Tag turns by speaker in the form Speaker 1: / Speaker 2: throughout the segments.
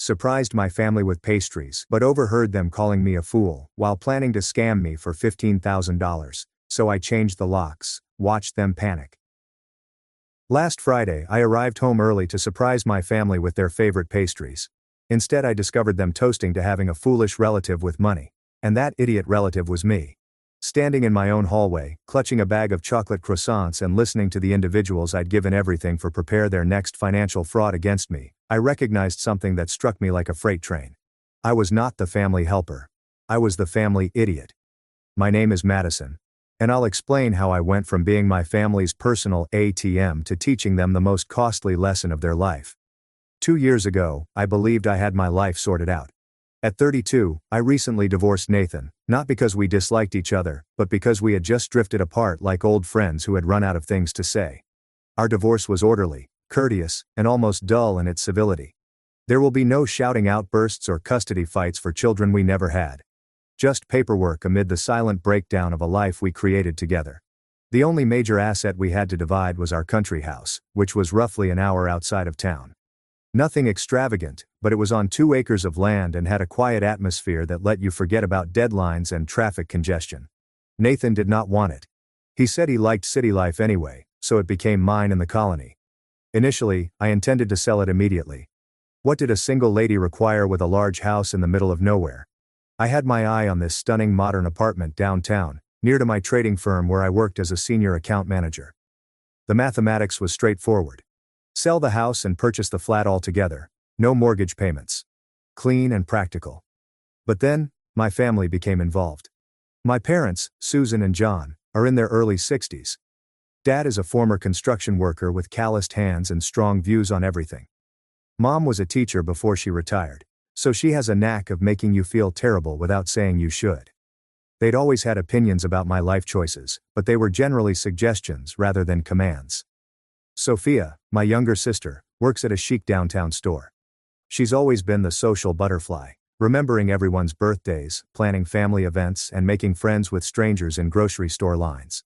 Speaker 1: surprised my family with pastries, but overheard them calling me a fool while planning to scam me for $15,000, so I changed the locks, watched them panic. Last Friday, I arrived home early to surprise my family with their favorite pastries. Instead, I discovered them toasting to having a foolish relative with money. And that idiot relative was me. Standing in my own hallway, clutching a bag of chocolate croissants and listening to the individuals I'd given everything for prepare their next financial fraud against me, I recognized something that struck me like a freight train. I was not the family helper. I was the family idiot. My name is Madison. And I'll explain how I went from being my family's personal ATM to teaching them the most costly lesson of their life. 2 years ago, I believed I had my life sorted out. At 32, I recently divorced Nathan, not because we disliked each other, but because we had just drifted apart like old friends who had run out of things to say. Our divorce was orderly, courteous, and almost dull in its civility. There will be no shouting outbursts or custody fights for children we never had. Just paperwork amid the silent breakdown of a life we created together. The only major asset we had to divide was our country house, which was roughly an hour outside of town. Nothing extravagant, but it was on 2 acres of land and had a quiet atmosphere that let you forget about deadlines and traffic congestion. Nathan did not want it. He said he liked city life anyway, so it became mine in the colony. Initially, I intended to sell it immediately. What did a single lady require with a large house in the middle of nowhere? I had my eye on this stunning modern apartment downtown, near to my trading firm where I worked as a senior account manager. The mathematics was straightforward. Sell the house and purchase the flat altogether, no mortgage payments. Clean and practical. But then, my family became involved. My parents, Susan and John, are in their early 60s. Dad is a former construction worker with calloused hands and strong views on everything. Mom was a teacher before she retired, so she has a knack of making you feel terrible without saying you should. They'd always had opinions about my life choices, but they were generally suggestions rather than commands. Sophia, my younger sister, works at a chic downtown store. She's always been the social butterfly, remembering everyone's birthdays, planning family events, and making friends with strangers in grocery store lines.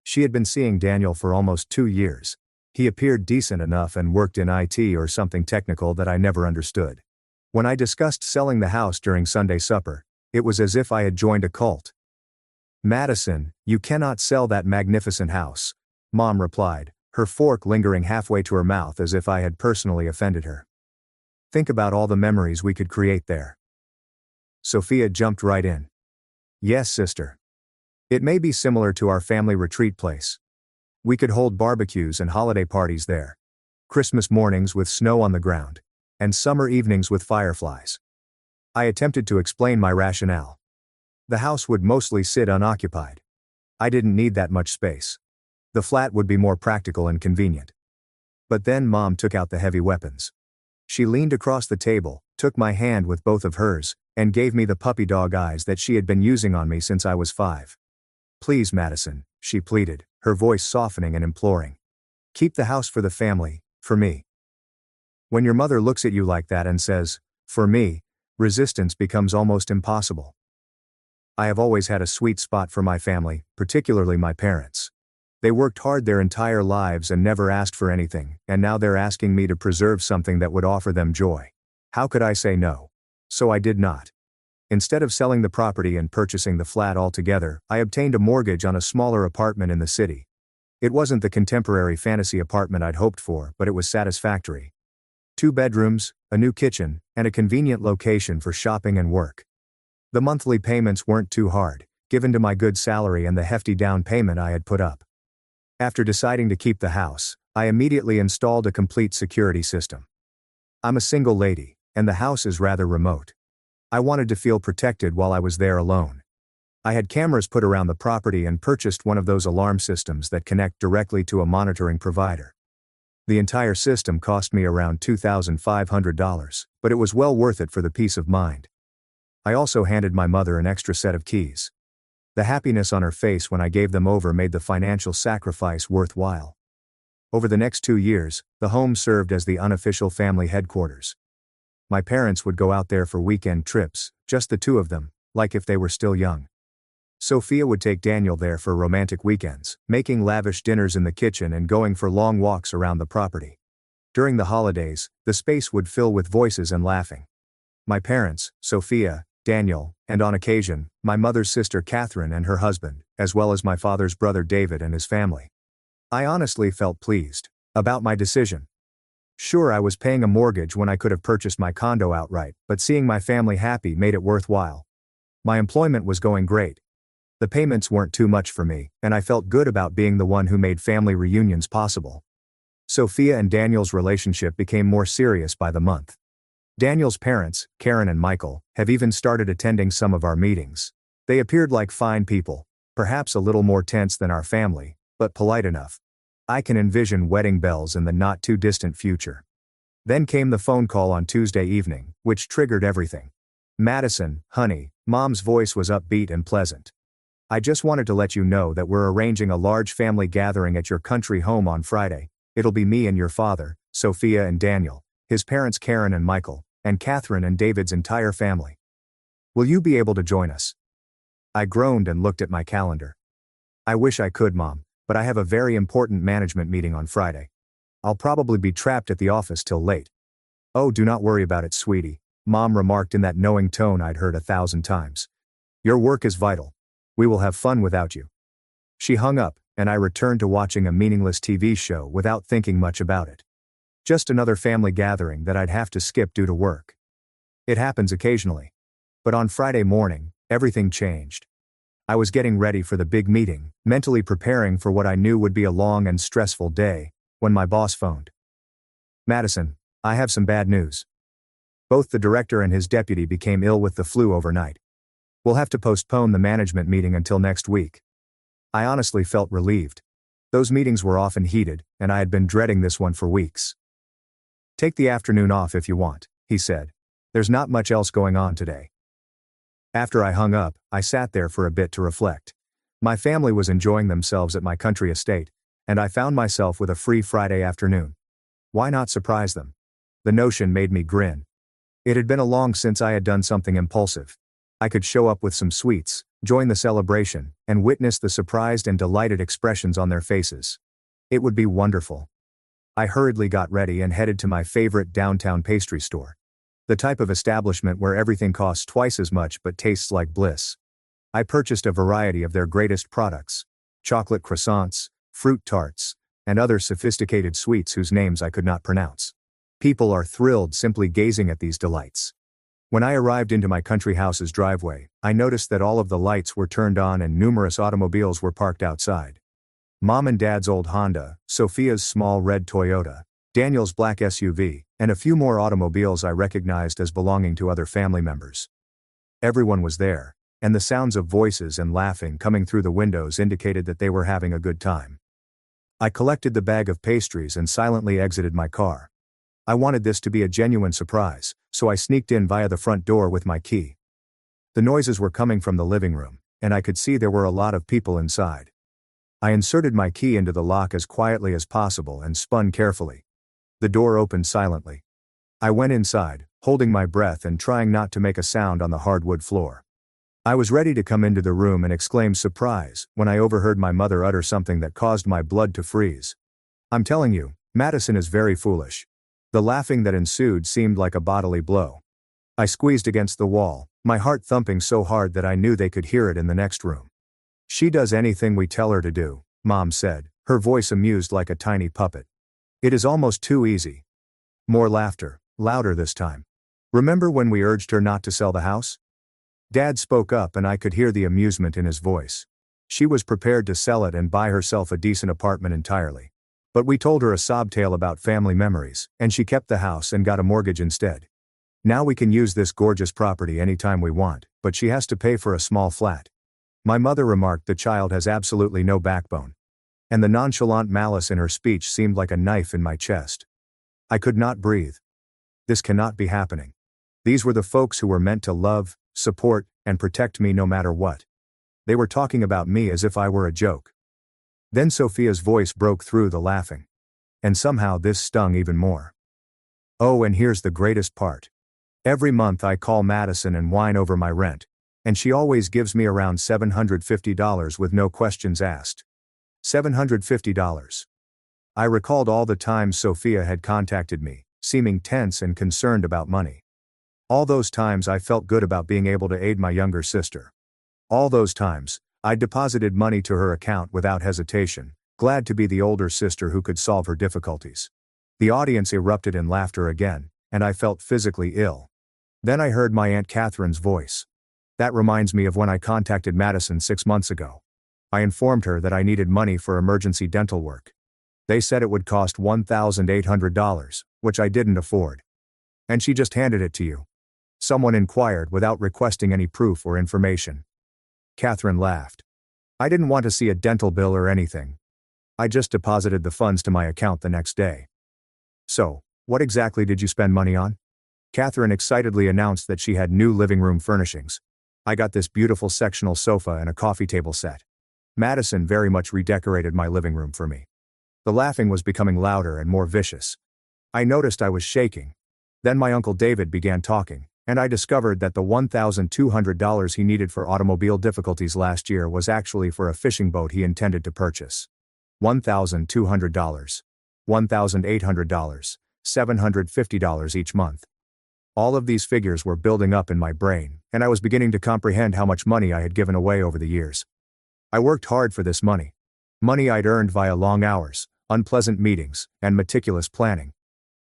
Speaker 1: She had been seeing Daniel for almost 2 years. He appeared decent enough and worked in IT or something technical that I never understood. When I discussed selling the house during Sunday supper, it was as if I had joined a cult. "Madison, you cannot sell that magnificent house," Mom replied, her fork lingering halfway to her mouth as if I had personally offended her. "Think about all the memories we could create there." Sophia jumped right in. "Yes, sister. It may be similar to our family retreat place. We could hold barbecues and holiday parties there. Christmas mornings with snow on the ground. And summer evenings with fireflies." I attempted to explain my rationale. The house would mostly sit unoccupied. I didn't need that much space. The flat would be more practical and convenient. But then Mom took out the heavy weapons. She leaned across the table, took my hand with both of hers, and gave me the puppy dog eyes that she had been using on me since I was 5. "Please, Madison," she pleaded, her voice softening and imploring. "Keep the house for the family, for me." When your mother looks at you like that and says, "For me," resistance becomes almost impossible. I have always had a sweet spot for my family, particularly my parents. They worked hard their entire lives and never asked for anything, and now they're asking me to preserve something that would offer them joy. How could I say no? So I did not. Instead of selling the property and purchasing the flat altogether, I obtained a mortgage on a smaller apartment in the city. It wasn't the contemporary fantasy apartment I'd hoped for, but it was satisfactory. 2 bedrooms, a new kitchen, and a convenient location for shopping and work. The monthly payments weren't too hard, given to my good salary and the hefty down payment I had put up. After deciding to keep the house, I immediately installed a complete security system. I'm a single lady, and the house is rather remote. I wanted to feel protected while I was there alone. I had cameras put around the property and purchased one of those alarm systems that connect directly to a monitoring provider. The entire system cost me around $2,500, but it was well worth it for the peace of mind. I also handed my mother an extra set of keys. The happiness on her face when I gave them over made the financial sacrifice worthwhile. Over the next 2 years, the home served as the unofficial family headquarters. My parents would go out there for weekend trips, just the 2 of them, like if they were still young. Sophia would take Daniel there for romantic weekends, making lavish dinners in the kitchen and going for long walks around the property. During the holidays, the space would fill with voices and laughing. my parents, Sophia, Daniel, and on occasion, my mother's sister Catherine and her husband, as well as my father's brother David and his family. I honestly felt pleased about my decision. Sure, I was paying a mortgage when I could have purchased my condo outright, but seeing my family happy made it worthwhile. My employment was going great. The payments weren't too much for me, and I felt good about being the one who made family reunions possible. Sophia and Daniel's relationship became more serious by the month. Daniel's parents, Karen and Michael, have even started attending some of our meetings. They appeared like fine people, perhaps a little more tense than our family, but polite enough. I can envision wedding bells in the not-too-distant future. Then came the phone call on Tuesday evening, which triggered everything. Madison, honey, Mom's voice was upbeat and pleasant. I just wanted to let you know that we're arranging a large family gathering at your country home on Friday. It'll be me and your father, Sophia and Daniel, his parents Karen and Michael, and Catherine and David's entire family. Will you be able to join us? I groaned and looked at my calendar. I wish I could, Mom, but I have a very important management meeting on Friday. I'll probably be trapped at the office till late. Oh, do not worry about it, sweetie, Mom remarked in that knowing tone I'd heard 1,000 times. Your work is vital. We will have fun without you. She hung up, and I returned to watching a meaningless TV show without thinking much about it. Just another family gathering that I'd have to skip due to work. It happens occasionally. But on Friday morning, everything changed. I was getting ready for the big meeting, mentally preparing for what I knew would be a long and stressful day, when my boss phoned. Madison, I have some bad news. Both the director and his deputy became ill with the flu overnight. We'll have to postpone the management meeting until next week. I honestly felt relieved. Those meetings were often heated, and I had been dreading this one for weeks. Take the afternoon off if you want, he said. There's not much else going on today. After I hung up, I sat there for a bit to reflect. My family was enjoying themselves at my country estate, and I found myself with a free Friday afternoon. Why not surprise them? The notion made me grin. It had been a long since I had done something impulsive. I could show up with some sweets, join the celebration, and witness the surprised and delighted expressions on their faces. It would be wonderful. I hurriedly got ready and headed to my favorite downtown pastry store. The type of establishment where everything costs twice as much but tastes like bliss. I purchased a variety of their greatest products: chocolate croissants, fruit tarts, and other sophisticated sweets whose names I could not pronounce. People are thrilled simply gazing at these delights. When I arrived into my country house's driveway, I noticed that all of the lights were turned on and numerous automobiles were parked outside. Mom and Dad's old Honda, Sophia's small red Toyota, Daniel's black SUV, and a few more automobiles I recognized as belonging to other family members. Everyone was there, and the sounds of voices and laughing coming through the windows indicated that they were having a good time. I collected the bag of pastries and silently exited my car. I wanted this to be a genuine surprise, so I sneaked in via the front door with my key. The noises were coming from the living room, and I could see there were a lot of people inside. I inserted my key into the lock as quietly as possible and spun carefully. The door opened silently. I went inside, holding my breath and trying not to make a sound on the hardwood floor. I was ready to come into the room and exclaim surprise when I overheard my mother utter something that caused my blood to freeze. I'm telling you, Madison is very foolish. The laughing that ensued seemed like a bodily blow. I squeezed against the wall, my heart thumping so hard that I knew they could hear it in the next room. She does anything we tell her to do, Mom said, her voice amused like a tiny puppet. It is almost too easy. More laughter, louder this time. Remember when we urged her not to sell the house? Dad spoke up and I could hear the amusement in his voice. She was prepared to sell it and buy herself a decent apartment entirely. But we told her a sob tale about family memories, and she kept the house and got a mortgage instead. Now we can use this gorgeous property anytime we want, but she has to pay for a small flat. My mother remarked the child has absolutely no backbone. And the nonchalant malice in her speech seemed like a knife in my chest. I could not breathe. This cannot be happening. These were the folks who were meant to love, support, and protect me no matter what. They were talking about me as if I were a joke. Then Sophia's voice broke through the laughing. And somehow this stung even more. Oh, and here's the greatest part. Every month I call Madison and whine over my rent, and she always gives me around $750 with no questions asked. $750. I recalled all the times Sophia had contacted me, seeming tense and concerned about money. All those times I felt good about being able to aid my younger sister. All those times, I deposited money to her account without hesitation, glad to be the older sister who could solve her difficulties. The audience erupted in laughter again, and I felt physically ill. Then I heard my Aunt Catherine's voice. That reminds me of when I contacted Madison 6 months ago. I informed her that I needed money for emergency dental work. They said it would cost $1,800, which I didn't afford. And she just handed it to you? Someone inquired without requesting any proof or information. Catherine laughed. I didn't want to see a dental bill or anything. I just deposited the funds to my account the next day. So, what exactly did you spend money on? Catherine excitedly announced that she had new living room furnishings. I got this beautiful sectional sofa and a coffee table set. Madison very much redecorated my living room for me. The laughing was becoming louder and more vicious. I noticed I was shaking. Then my Uncle David began talking, and I discovered that the $1,200 he needed for automobile difficulties last year was actually for a fishing boat he intended to purchase. $1,200. $1,800. $750 each month. All of these figures were building up in my brain, and I was beginning to comprehend how much money I had given away over the years. I worked hard for this money. Money I'd earned via long hours, unpleasant meetings, and meticulous planning.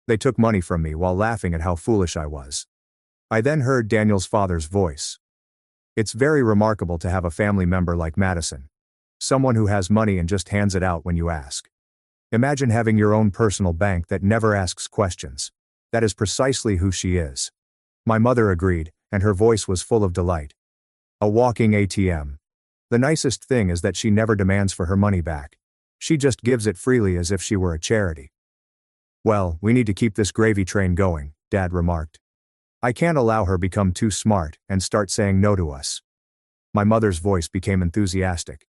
Speaker 1: They took money from me while laughing at how foolish I was. I then heard Daniel's father's voice. It's very remarkable to have a family member like Madison. Someone who has money and just hands it out when you ask. Imagine having your own personal bank that never asks questions. That is precisely who she is. My mother agreed, and her voice was full of delight. A walking ATM. The nicest thing is that she never demands for her money back. She just gives it freely as if she were a charity. Well, we need to keep this gravy train going, Dad remarked. I can't allow her become too smart and start saying no to us. My mother's voice became enthusiastic.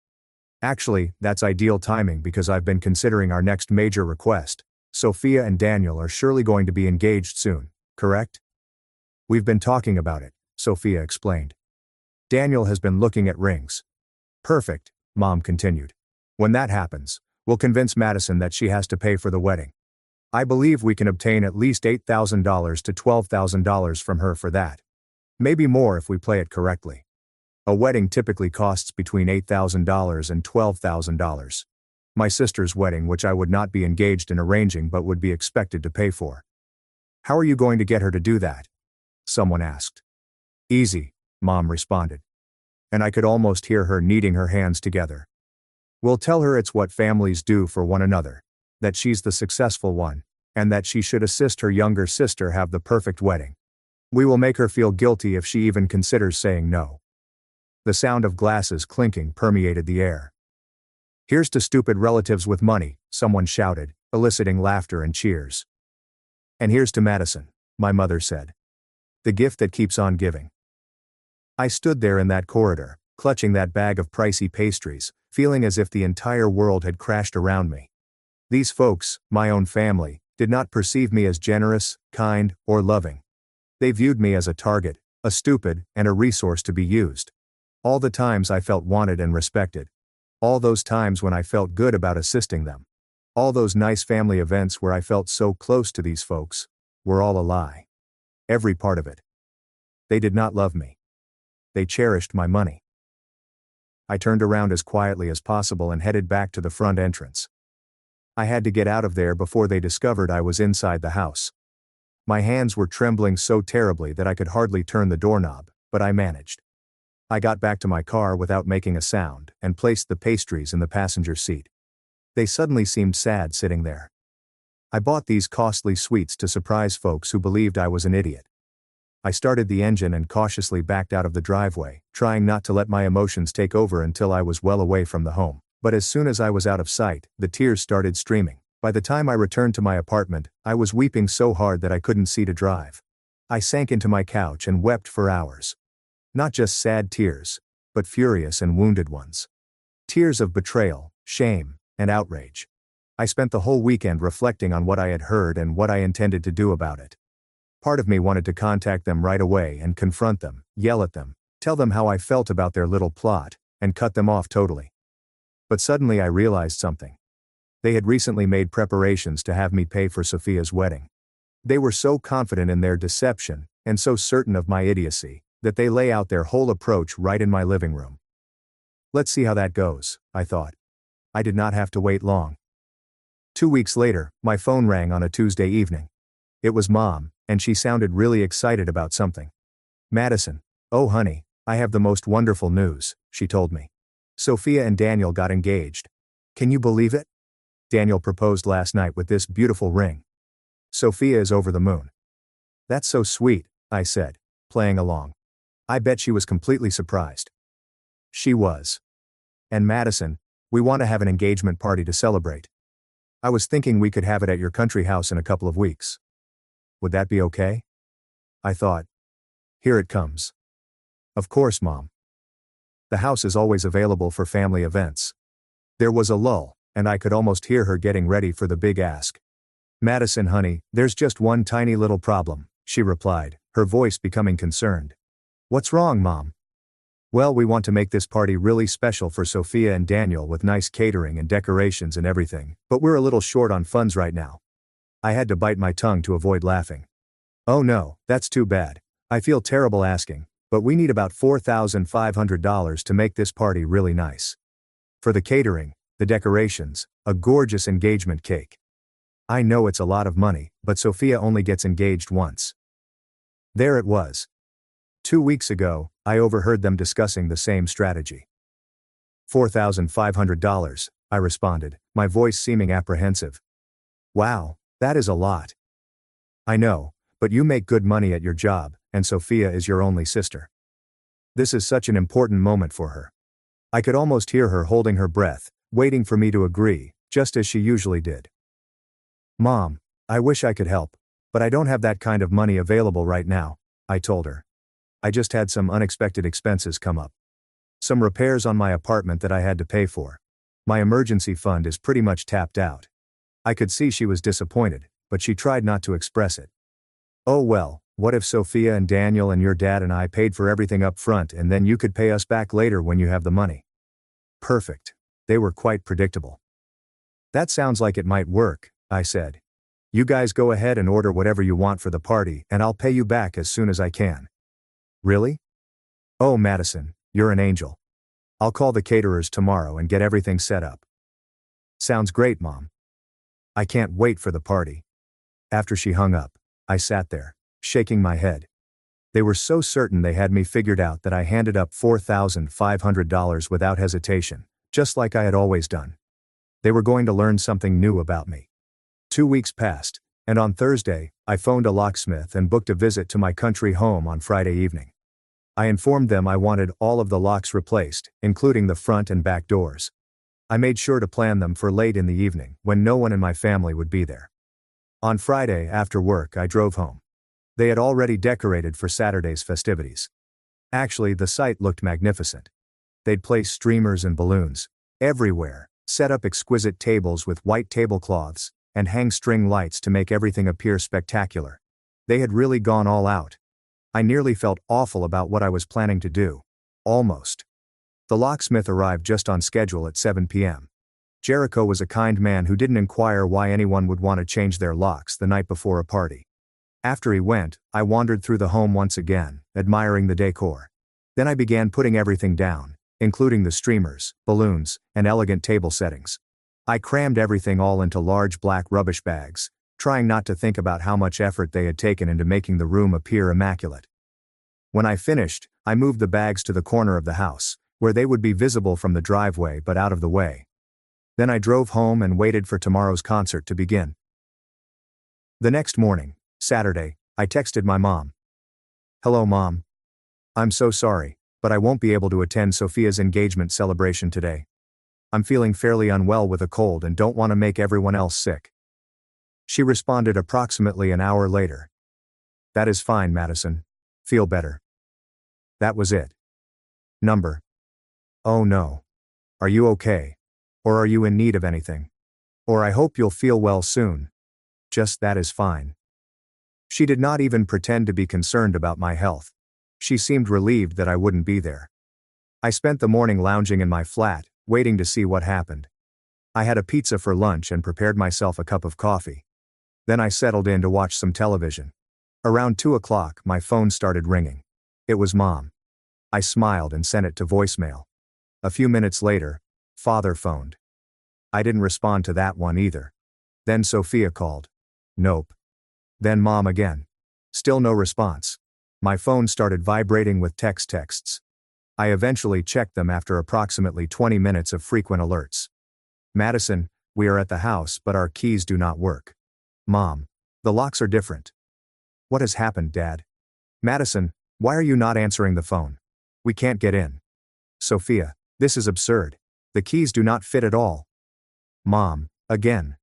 Speaker 1: Actually, that's ideal timing because I've been considering our next major request. Sophia and Daniel are surely going to be engaged soon, correct? We've been talking about it, Sophia explained. Daniel has been looking at rings. Perfect, Mom continued. When that happens, we'll convince Madison that she has to pay for the wedding. I believe we can obtain at least $8,000 to $12,000 from her for that. Maybe more if we play it correctly. A wedding typically costs between $8,000 and $12,000. My sister's wedding, which I would not be engaged in arranging but would be expected to pay for. How are you going to get her to do that? Someone asked. Easy, Mom responded. And I could almost hear her kneading her hands together. We'll tell her it's what families do for one another, that she's the successful one, and that she should assist her younger sister have the perfect wedding. We will make her feel guilty if she even considers saying no. The sound of glasses clinking permeated the air. Here's to stupid relatives with money, someone shouted, eliciting laughter and cheers. And here's to Madison, my mother said. The gift that keeps on giving. I stood there in that corridor, clutching that bag of pricey pastries, feeling as if the entire world had crashed around me. These folks, my own family, did not perceive me as generous, kind, or loving. They viewed me as a target, a stupid, and a resource to be used. All the times I felt wanted and respected. All those times when I felt good about assisting them. All those nice family events where I felt so close to these folks, were all a lie. Every part of it. They did not love me. They cherished my money. I turned around as quietly as possible and headed back to the front entrance. I had to get out of there before they discovered I was inside the house. My hands were trembling so terribly that I could hardly turn the doorknob, but I managed. I got back to my car without making a sound and placed the pastries in the passenger seat. They suddenly seemed sad sitting there. I bought these costly sweets to surprise folks who believed I was an idiot. I started the engine and cautiously backed out of the driveway, trying not to let my emotions take over until I was well away from the home. But as soon as I was out of sight, the tears started streaming. By the time I returned to my apartment, I was weeping so hard that I couldn't see to drive. I sank into my couch and wept for hours. Not just sad tears, but furious and wounded ones. Tears of betrayal, shame, and outrage. I spent the whole weekend reflecting on what I had heard and what I intended to do about it. Part of me wanted to contact them right away and confront them, yell at them, tell them how I felt about their little plot, and cut them off totally. But suddenly I realized something. They had recently made preparations to have me pay for Sophia's wedding. They were so confident in their deception, and so certain of my idiocy, that they lay out their whole approach right in my living room. Let's see how that goes, I thought. I did not have to wait long. 2 weeks later, my phone rang on a Tuesday evening. It was Mom, and she sounded really excited about something. Madison, oh honey, I have the most wonderful news, she told me. Sophia and Daniel got engaged. Can you believe it? Daniel proposed last night with this beautiful ring. Sophia is over the moon. That's so sweet, I said, playing along. I bet she was completely surprised. She was. And Madison, we want to have an engagement party to celebrate. I was thinking we could have it at your country house in a couple of weeks. Would that be okay? I thought. Here it comes. Of course, Mom. The house is always available for family events. There was a lull, and I could almost hear her getting ready for the big ask. Madison, honey, there's just one tiny little problem, she replied, her voice becoming concerned. What's wrong, Mom? Well, we want to make this party really special for Sophia and Daniel with nice catering and decorations and everything, but we're a little short on funds right now. I had to bite my tongue to avoid laughing. Oh no, that's too bad. I feel terrible asking, but we need about $4,500 to make this party really nice. For the catering, the decorations, a gorgeous engagement cake. I know it's a lot of money, but Sophia only gets engaged once. There it was. 2 weeks ago, I overheard them discussing the same strategy. $4,500, I responded, my voice seeming apprehensive. Wow, that is a lot. I know, but you make good money at your job, and Sophia is your only sister. This is such an important moment for her. I could almost hear her holding her breath, waiting for me to agree, just as she usually did. Mom, I wish I could help, but I don't have that kind of money available right now, I told her. I just had some unexpected expenses come up. Some repairs on my apartment that I had to pay for. My emergency fund is pretty much tapped out. I could see she was disappointed, but she tried not to express it. Oh well, what if Sophia and Daniel and your dad and I paid for everything up front and then you could pay us back later when you have the money? Perfect. They were quite predictable. That sounds like it might work, I said. You guys go ahead and order whatever you want for the party and I'll pay you back as soon as I can. Really? Oh, Madison, you're an angel. I'll call the caterers tomorrow and get everything set up. Sounds great, Mom. I can't wait for the party. After she hung up, I sat there, shaking my head. They were so certain they had me figured out that I handed up $4,500 without hesitation, just like I had always done. They were going to learn something new about me. 2 weeks passed, and on Thursday, I phoned a locksmith and booked a visit to my country home on Friday evening. I informed them I wanted all of the locks replaced, including the front and back doors. I made sure to plan them for late in the evening, when no one in my family would be there. On Friday after work I drove home. They had already decorated for Saturday's festivities. Actually, the site looked magnificent. They'd placed streamers and balloons everywhere, set up exquisite tables with white tablecloths, and hang string lights to make everything appear spectacular. They had really gone all out. I nearly felt awful about what I was planning to do. Almost. The locksmith arrived just on schedule at 7 p.m. Jericho was a kind man who didn't inquire why anyone would want to change their locks the night before a party. After he went, I wandered through the home once again, admiring the decor. Then I began putting everything down, including the streamers, balloons, and elegant table settings. I crammed everything all into large black rubbish bags, trying not to think about how much effort they had taken into making the room appear immaculate. When I finished, I moved the bags to the corner of the house, where they would be visible from the driveway but out of the way. Then I drove home and waited for tomorrow's concert to begin. The next morning, Saturday, I texted my mom. Hello, Mom. I'm so sorry, but I won't be able to attend Sophia's engagement celebration today. I'm feeling fairly unwell with a cold and don't want to make everyone else sick. She responded approximately an hour later. That is fine, Madison. Feel better. That was it. Number. Oh no. Are you okay? Or are you in need of anything? Or I hope you'll feel well soon. Just that is fine. She did not even pretend to be concerned about my health. She seemed relieved that I wouldn't be there. I spent the morning lounging in my flat, waiting to see what happened. I had a pizza for lunch and prepared myself a cup of coffee. Then I settled in to watch some television. Around 2 o'clock, my phone started ringing. It was Mom. I smiled and sent it to voicemail. A few minutes later, Father phoned. I didn't respond to that one either. Then Sophia called. Nope. Then Mom again. Still no response. My phone started vibrating with texts. I eventually checked them after approximately 20 minutes of frequent alerts. Madison, we are at the house but our keys do not work. Mom. The locks are different. What has happened, Dad? Madison, why are you not answering the phone? We can't get in. Sophia, this is absurd. The keys do not fit at all. Mom, again.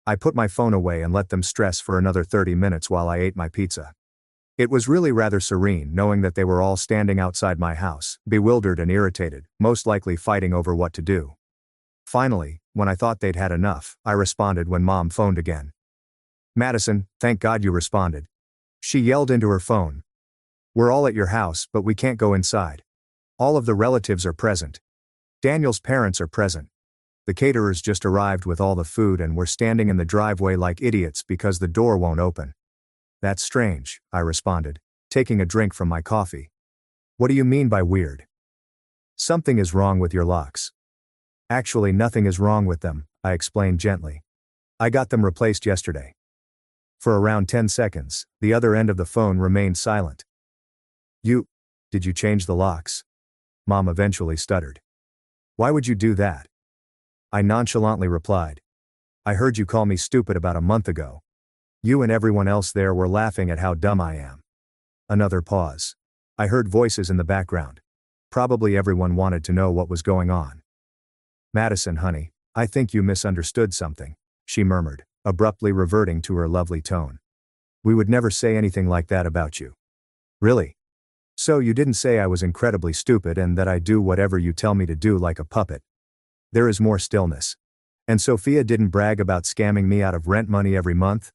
Speaker 1: I put my phone away and let them stress for another 30 minutes while I ate my pizza. It was really rather serene knowing that they were all standing outside my house, bewildered and irritated, most likely fighting over what to do. Finally, when I thought they'd had enough, I responded when Mom phoned again. Madison, thank God you responded. She yelled into her phone. We're all at your house but we can't go inside. All of the relatives are present. Daniel's parents are present. The caterers just arrived with all the food and we're standing in the driveway like idiots because the door won't open. That's strange, I responded, taking a drink from my coffee. What do you mean by weird? Something is wrong with your locks. Actually, nothing is wrong with them, I explained gently. I got them replaced yesterday. For around 10 seconds, the other end of the phone remained silent. Did you change the locks? Mom eventually stuttered. Why would you do that? I nonchalantly replied. I heard you call me stupid about a month ago. You and everyone else there were laughing at how dumb I am. Another pause. I heard voices in the background. Probably everyone wanted to know what was going on. Madison, honey, I think you misunderstood something, she murmured, abruptly reverting to her lovely tone. We would never say anything like that about you. Really? So you didn't say I was incredibly stupid and that I do whatever you tell me to do like a puppet. There is more stillness. And Sophia didn't brag about scamming me out of rent money every month?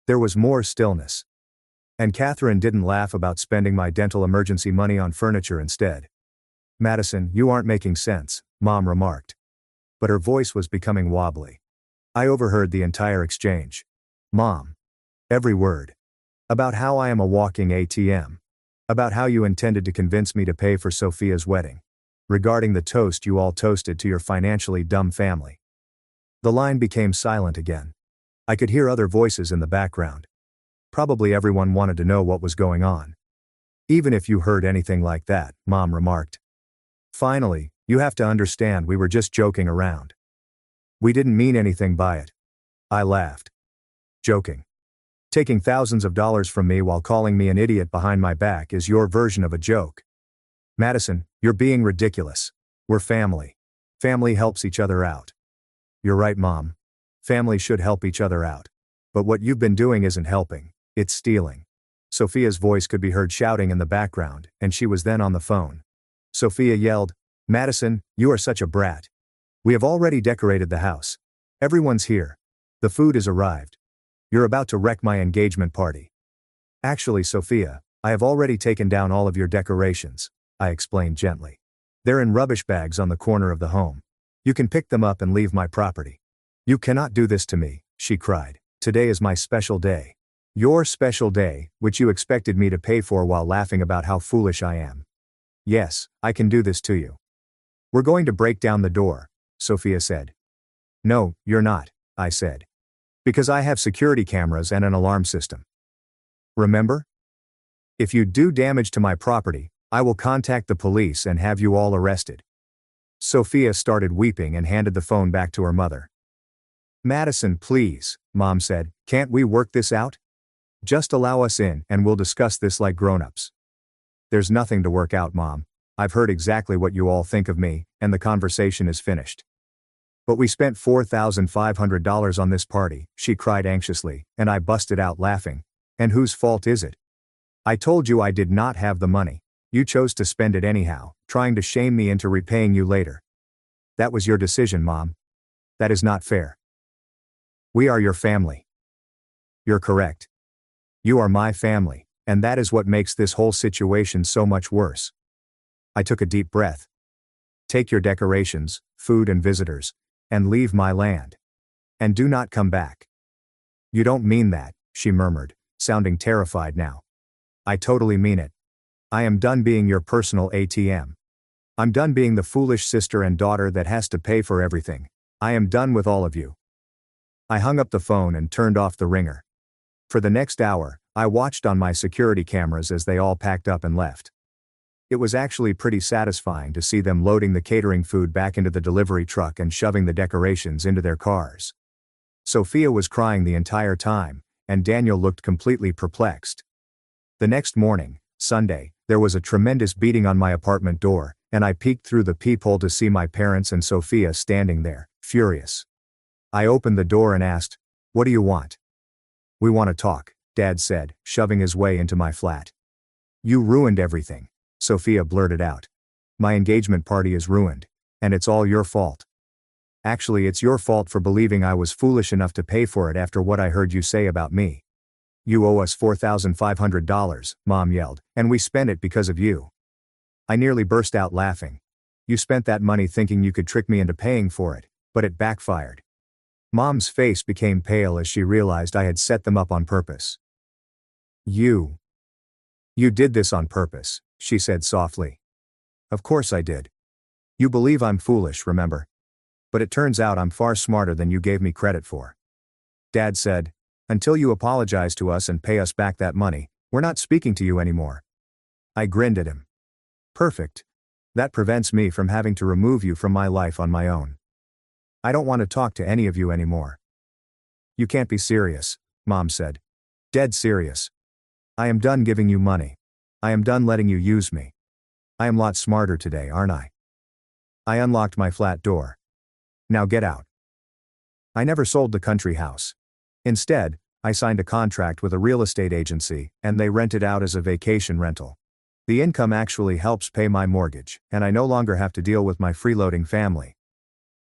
Speaker 1: There was more stillness. And Catherine didn't laugh about spending my dental emergency money on furniture instead. Madison, you aren't making sense, Mom remarked. But her voice was becoming wobbly. I overheard the entire exchange. Mom. Every word. About how I am a walking ATM. About how you intended to convince me to pay for Sophia's wedding. Regarding the toast you all toasted to your financially dumb family. The line became silent again. I could hear other voices in the background. Probably everyone wanted to know what was going on. Even if you heard anything like that, Mom remarked. Finally, you have to understand we were just joking around. We didn't mean anything by it. I laughed. Joking. Taking thousands of dollars from me while calling me an idiot behind my back is your version of a joke. Madison, you're being ridiculous. We're family. Family helps each other out. You're right, Mom. Family should help each other out. But what you've been doing isn't helping, it's stealing. Sophia's voice could be heard shouting in the background, and she was then on the phone. Sophia yelled, Madison, you are such a brat. We have already decorated the house. Everyone's here. The food has arrived. You're about to wreck my engagement party. Actually, Sophia, I have already taken down all of your decorations, I explained gently. They're in rubbish bags on the corner of the home. You can pick them up and leave my property. You cannot do this to me, she cried. Today is my special day. Your special day, which you expected me to pay for while laughing about how foolish I am. Yes, I can do this to you. We're going to break down the door, Sophia said. No, you're not, I said. Because I have security cameras and an alarm system. Remember? If you do damage to my property, I will contact the police and have you all arrested. Sophia started weeping and handed the phone back to her mother. Madison, please, Mom said, can't we work this out? Just allow us in and we'll discuss this like grown-ups. There's nothing to work out, Mom. I've heard exactly what you all think of me, and the conversation is finished. But we spent $4,500 on this party, she cried anxiously, and I busted out laughing. And whose fault is it? I told you I did not have the money. You chose to spend it anyhow, trying to shame me into repaying you later. That was your decision, Mom. That is not fair. We are your family. You're correct. You are my family, and that is what makes this whole situation so much worse. I took a deep breath. Take your decorations, food and visitors, and leave my land. And do not come back. You don't mean that, she murmured, sounding terrified now. I totally mean it. I am done being your personal ATM. I'm done being the foolish sister and daughter that has to pay for everything. I am done with all of you. I hung up the phone and turned off the ringer. For the next hour, I watched on my security cameras as they all packed up and left. It was actually pretty satisfying to see them loading the catering food back into the delivery truck and shoving the decorations into their cars. Sophia was crying the entire time, and Daniel looked completely perplexed. The next morning, Sunday, there was a tremendous beating on my apartment door, and I peeked through the peephole to see my parents and Sophia standing there, furious. I opened the door and asked, "What do you want?" "We want to talk," Dad said, shoving his way into my flat. "You ruined everything," Sophia blurted out. "My engagement party is ruined, and it's all your fault." "Actually, it's your fault for believing I was foolish enough to pay for it after what I heard you say about me. You owe us $4,500, Mom yelled, and we spent it because of you." I nearly burst out laughing. "You spent that money thinking you could trick me into paying for it, but it backfired." Mom's face became pale as she realized I had set them up on purpose. You did this on purpose," she said softly. "Of course I did. You believe I'm foolish, remember? But it turns out I'm far smarter than you gave me credit for." Dad said, "Until you apologize to us and pay us back that money, we're not speaking to you anymore." I grinned at him. "Perfect. That prevents me from having to remove you from my life on my own. I don't want to talk to any of you anymore." "You can't be serious," Mom said. "Dead serious. I am done giving you money. I am done letting you use me. I am lots smarter today, aren't I?" I unlocked my flat door. "Now get out." I never sold the country house. Instead, I signed a contract with a real estate agency, and they rent it out as a vacation rental. The income actually helps pay my mortgage, and I no longer have to deal with my freeloading family.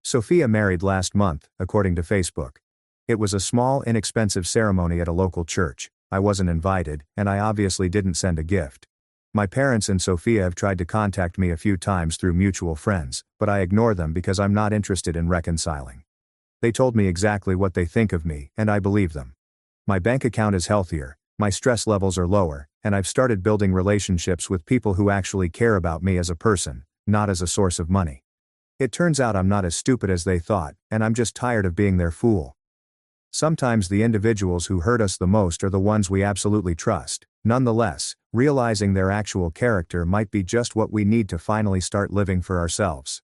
Speaker 1: Sophia married last month, according to Facebook. It was a small, inexpensive ceremony at a local church. I wasn't invited, and I obviously didn't send a gift. My parents and Sophia have tried to contact me a few times through mutual friends, but I ignore them because I'm not interested in reconciling. They told me exactly what they think of me, and I believe them. My bank account is healthier, my stress levels are lower, and I've started building relationships with people who actually care about me as a person, not as a source of money. It turns out I'm not as stupid as they thought, and I'm just tired of being their fool. Sometimes the individuals who hurt us the most are the ones we absolutely trust. Nonetheless, realizing their actual character might be just what we need to finally start living for ourselves.